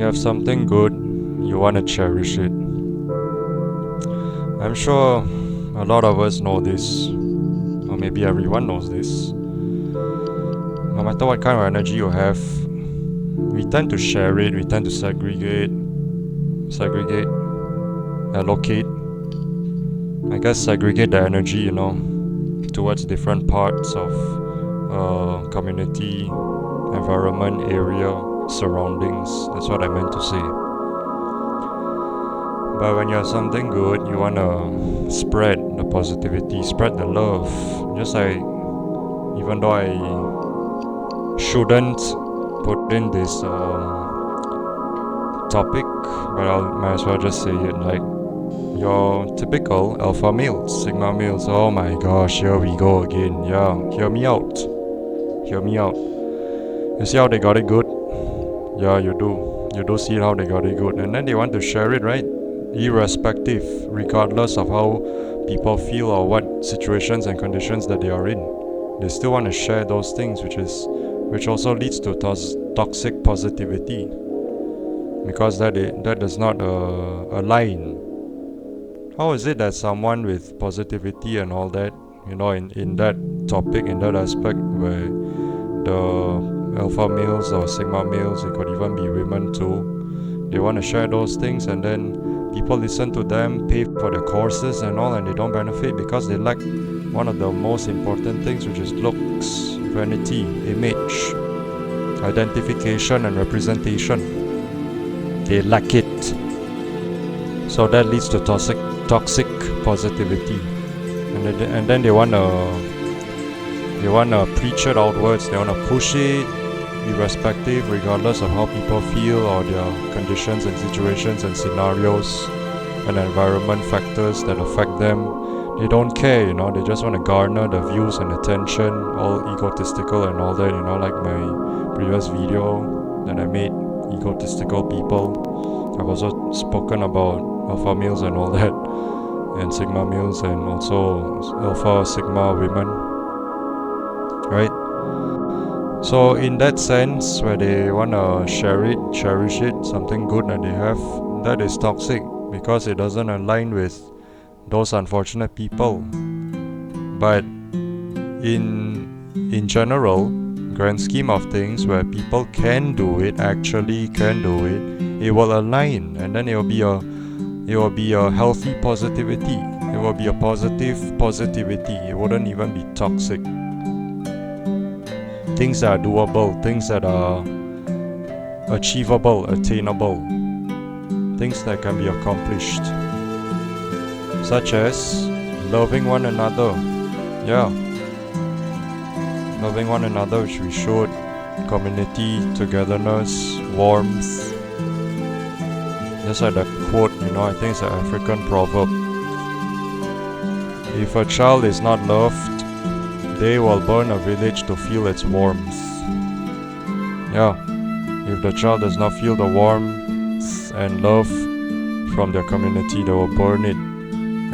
you have something good, you want to cherish it. I'm sure a lot of us know this, or maybe everyone knows this. No matter what kind of energy you have, we tend to share it, we tend to segregate, allocate. I guess segregate the energy, towards different parts of community, environment, area, surroundings. That's what I meant to say. But when you have something good, you want to spread the positivity, spread the love. Just like, even though I shouldn't put in this topic, but I might as well just say it, like your typical alpha males, sigma males. Oh my gosh, here we go again. Yeah, hear me out. You see how they got it good? Yeah, you do see how they got it good, and then they want to share it, right? Irrespective, regardless of how people feel or what situations and conditions that they are in, they still want to share those things, which also leads to toxic positivity, because that does not align. How is it that someone with positivity and all that, in that topic, in that aspect, where the alpha males or sigma males, it could even be women too, they want to share those things, and then people listen to them, pay for their courses and all, and they don't benefit because they lack one of the most important things, which is looks, vanity, image, identification and representation. They lack it. So that leads to toxic positivity. And then they wanna preach it outwards, they wanna push it, irrespective, regardless of how people feel or their conditions and situations and scenarios and environment factors that affect them. They don't care, they just want to garner the views and attention, all egotistical and all that, like my previous video that I made, egotistical people. I've also spoken about alpha males and all that, and sigma males, and also alpha sigma women, right? So in that sense, where they want to share it, cherish it, something good that they have, that is toxic, because it doesn't align with those unfortunate people. But in general, grand scheme of things, where people can do it, actually can do it, it will align, and then it will be a healthy positivity. It will be a positive positivity. It wouldn't even be toxic. Things that are doable, things that are achievable, attainable, things that can be accomplished, such as loving one another. Yeah, loving one another, which we should. Community, togetherness, warmth. Just like that quote, I think it's an African proverb. If a child is not loved, they will burn a village to feel its warmth. Yeah, if the child does not feel the warmth and love from their community, they will burn it.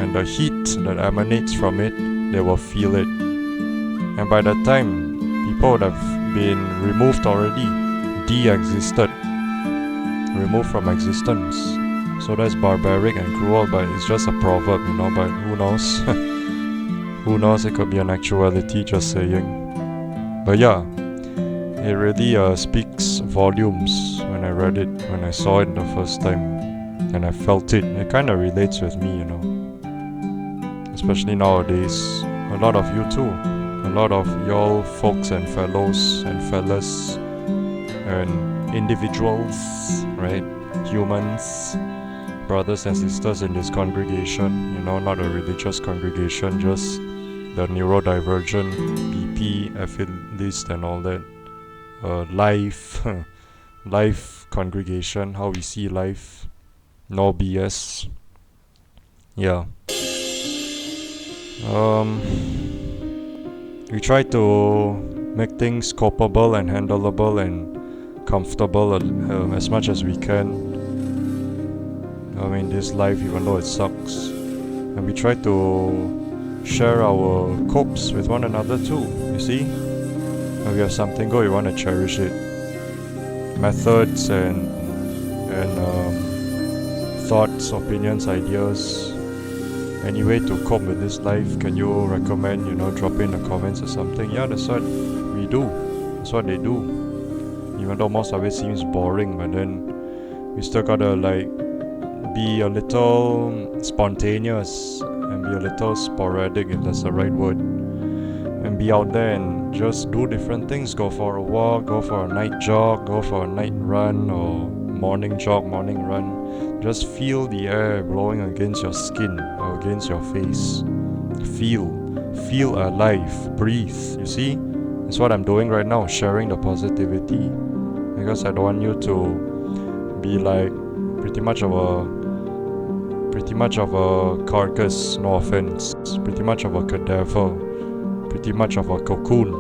And the heat that emanates from it, they will feel it. And by that time, people would have been removed already, de-existed, removed from existence. So that's barbaric and cruel, but it's just a proverb, but who knows? Who knows, it could be an actuality, just saying. But yeah, it really speaks volumes when I read it, when I saw it the first time, and I felt it. It kind of relates with me, especially nowadays. A lot of you too. A lot of y'all folks and fellows and fellas and individuals, right? Humans, brothers and sisters in this congregation, not a religious congregation, just the neurodivergent, BP, efilist and all that. Life congregation, how we see life, no BS. Yeah. We try to make things copable and handleable and comfortable as much as we can. This life, even though it sucks, and we try to share our copes with one another too. You see, when we have something good, we want to cherish it. Methods and and thoughts, opinions, ideas, any way to cope with this life. Can you recommend, drop in the comments or something? Yeah, that's what we do. That's what they do. Even though most of it seems boring, but then we still gotta be a little spontaneous and be a little sporadic, if that's the right word, and be out there and just do different things. Go for a walk, go for a night jog, go for a night run, or morning jog, morning run. Just feel the air blowing against your skin or against your face. Feel alive, breathe. You see, that's what I'm doing right now, sharing the positivity, because I don't want you to be like pretty much of a carcass, no offense, pretty much of a cadaver, pretty much of a cocoon.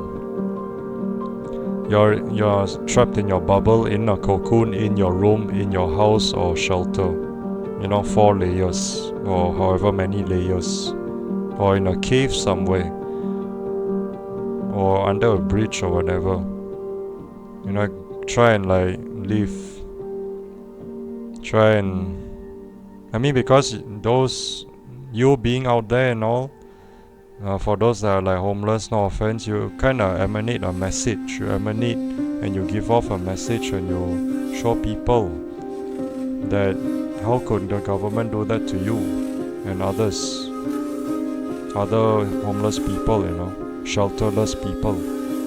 You're trapped in your bubble, in a cocoon, in your room, in your house or shelter. 4 layers or however many layers, or in a cave somewhere, or under a bridge or whatever. Try and live. Because those, you being out there and all, for those that are homeless, no offense, you kind of emanate a message. You emanate and you give off a message, and you show people that how could the government do that to you and others, other homeless people, shelterless people.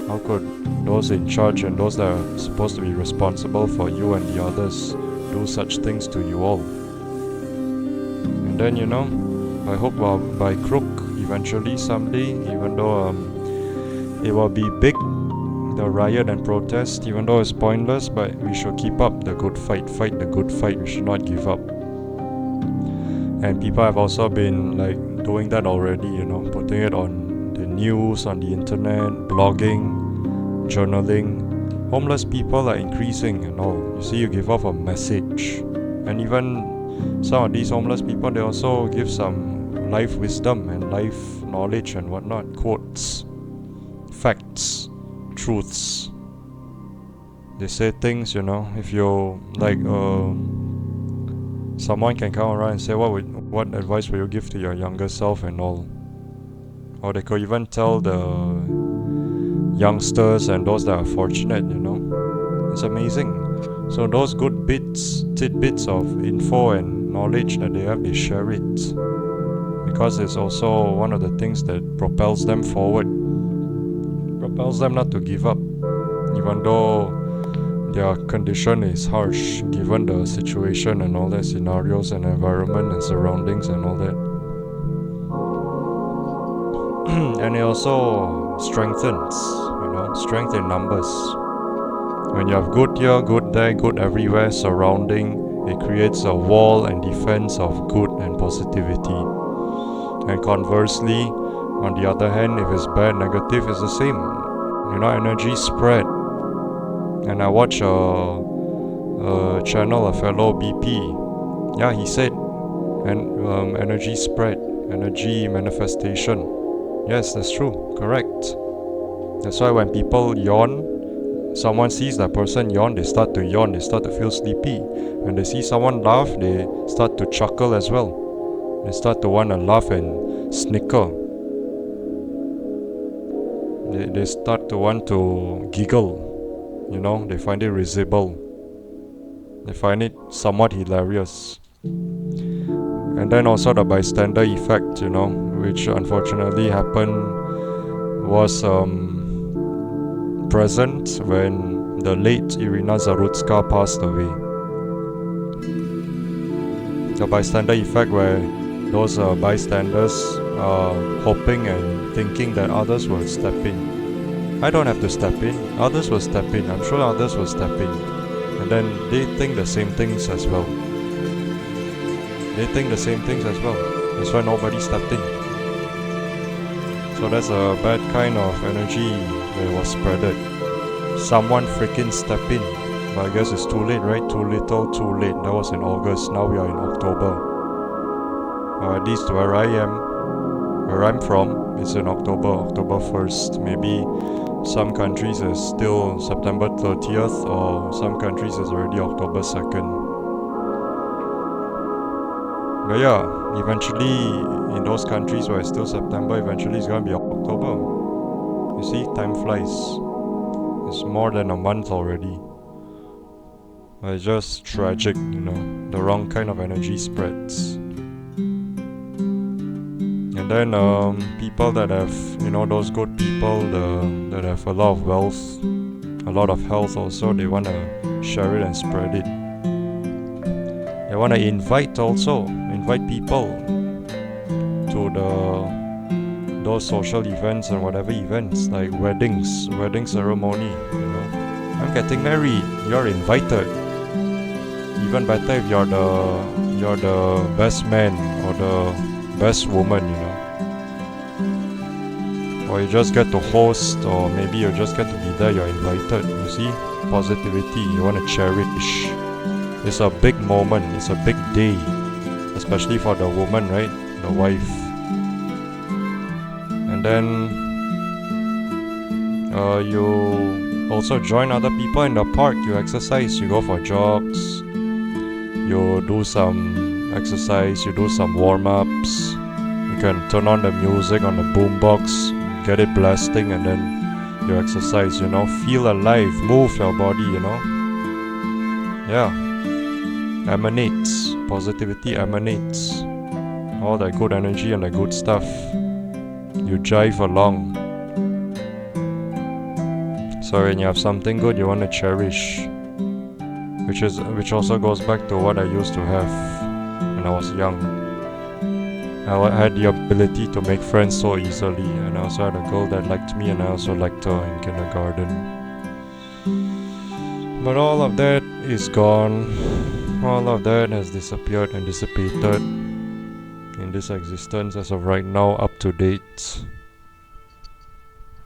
How could those in charge and those that are supposed to be responsible for you and the others do such things to you all? And then, I hope by crook, eventually someday, even though it will be big, the riot and protest, even though it's pointless, but we should keep up the good fight the good fight. We should not give up. And people have also been doing that already, putting it on the news, on the internet, blogging, journaling. Homeless people are increasing and all. You see, you give off a message. And even some of these homeless people, they also give some life wisdom and life knowledge and whatnot. Quotes, facts, truths. They say things, if you someone can come around and say, what advice will you give to your younger self and all? Or they could even tell the youngsters and those that are fortunate, It's amazing. So those good tidbits of info and knowledge that they have, they share it. Because it's also one of the things that propels them forward. Propels them not to give up. Even though their condition is harsh, given the situation and all that, scenarios and environment and surroundings and all that. And it also strengthens, strength in numbers. When you have good here, good there, good everywhere surrounding, it creates a wall and defense of good and positivity. And conversely, on the other hand, if it's bad, negative, it's the same. Energy spread. And I watch a channel, a fellow BP. Yeah, he said, and energy spread, energy manifestation. Yes, that's true, correct. That's why when people yawn, someone sees that person yawn, they start to yawn, they start to feel sleepy. When they see someone laugh, they start to chuckle as well. They start to want to laugh and snicker. They start to want to giggle. They find it risible. They find it somewhat hilarious. And then also the bystander effect, which unfortunately happened, was present when the late Irina Zarutska passed away. The bystander effect, where those bystanders are hoping and thinking that others will step in. I don't have to step in, others will step in, I'm sure others will step in. And then they think the same things as well. That's why nobody stepped in. So that's a bad kind of energy that was spreaded. Someone freaking step in. But I guess it's too late, right? Too little, too late. That was in August, now we are in October. Or at least where I'm from, it's in October 1st. Maybe some countries is still September 30th, or some countries is already October 2nd. But yeah, eventually in those countries where it's still September, eventually it's gonna be October. You see, time flies. It's more than a month already. But it's just tragic, the wrong kind of energy spreads. And then people that have, those good people that have a lot of wealth, a lot of health also, they want to share it and spread it. They want to invite people to those social events and whatever events, like wedding ceremony, I'm getting married, you're invited. Even better if you're the best man or the best woman, or you just get to host, or maybe you just get to be there, you're invited. You see, positivity, you want to cherish. It's a big moment, it's a big day, especially for the woman, right, the wife. And then you also join other people in the park, you exercise, you go for jogs, you do some exercise, you do some warm-ups, you can turn on the music on the boombox, get it blasting, and then you exercise, feel alive, move your body, yeah, emanates, positivity emanates, all that good energy and the good stuff, you jive along. So when you have something good, you want to cherish, which also goes back to what I used to have when I was young. I had the ability to make friends so easily, and I also had a girl that liked me, and I also liked her in kindergarten. But all of that is gone. All of that has disappeared and dissipated in this existence as of right now, up to date.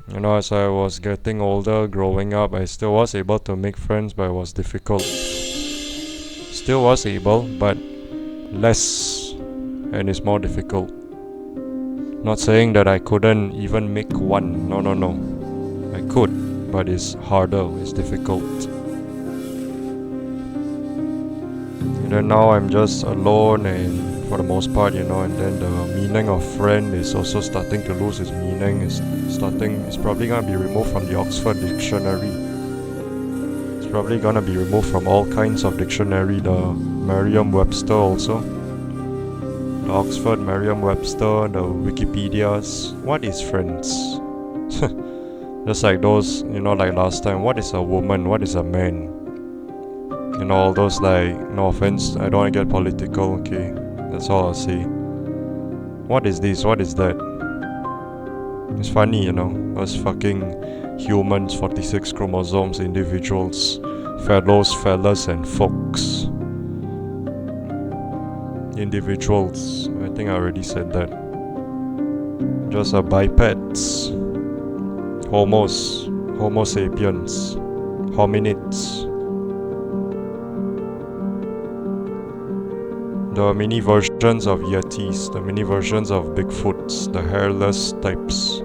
As I was getting older, growing up, I still was able to make friends, but it was difficult. Still was able, but less, and it's more difficult. Not saying that I couldn't even make one. No. I could, but it's harder, it's difficult. And then now I'm just alone, and for the most part, and then the meaning of friend is also starting to lose its meaning. It's probably gonna be removed from the Oxford Dictionary. It's probably gonna be removed from all kinds of dictionary, the Merriam-Webster also. The Oxford, Merriam-Webster, the Wikipedias. What is friends? Just like those, like last time, what is a woman, what is a man? All those, like, no offense, I don't want to get political, okay? That's all I'll say. What is this? What is that? It's funny, us fucking humans, 46 chromosomes, individuals, fellas and folks. Individuals, I think I already said that. Just bipeds, Homo sapiens, hominids. The mini versions of Yetis, the mini versions of Bigfoots, the hairless types,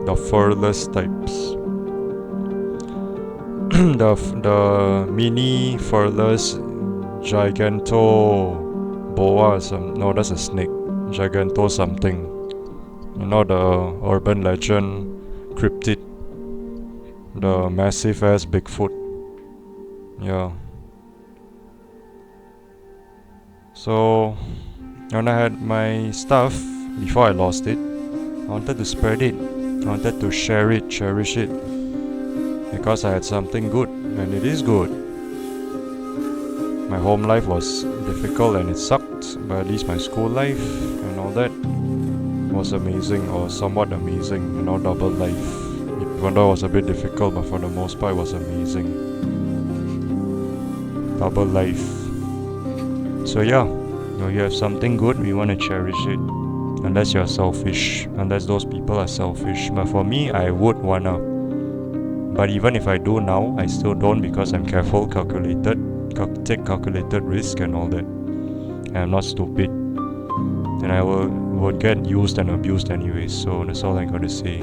the furless types. the mini furless giganto boa, no, that's a snake. Giganto something. The urban legend cryptid, the massive ass Bigfoot. Yeah. So when I had my stuff, before I lost it, I wanted to spread it. I wanted to share it, cherish it, because I had something good, and it is good. My home life was difficult and it sucked, but at least my school life and all that was amazing, or somewhat amazing, double life. Even though it was a bit difficult, but for the most part it was amazing. Double life. So yeah, you have something good, we want to cherish it. Unless you're selfish, unless those people are selfish. But for me, I would wanna. But even if I do now, I still don't, because I'm careful, calculated, take calculated risk and all that. And I'm not stupid. And I would get used and abused anyways, so that's all I gotta say.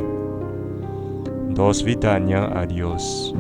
Dos vidania, adios.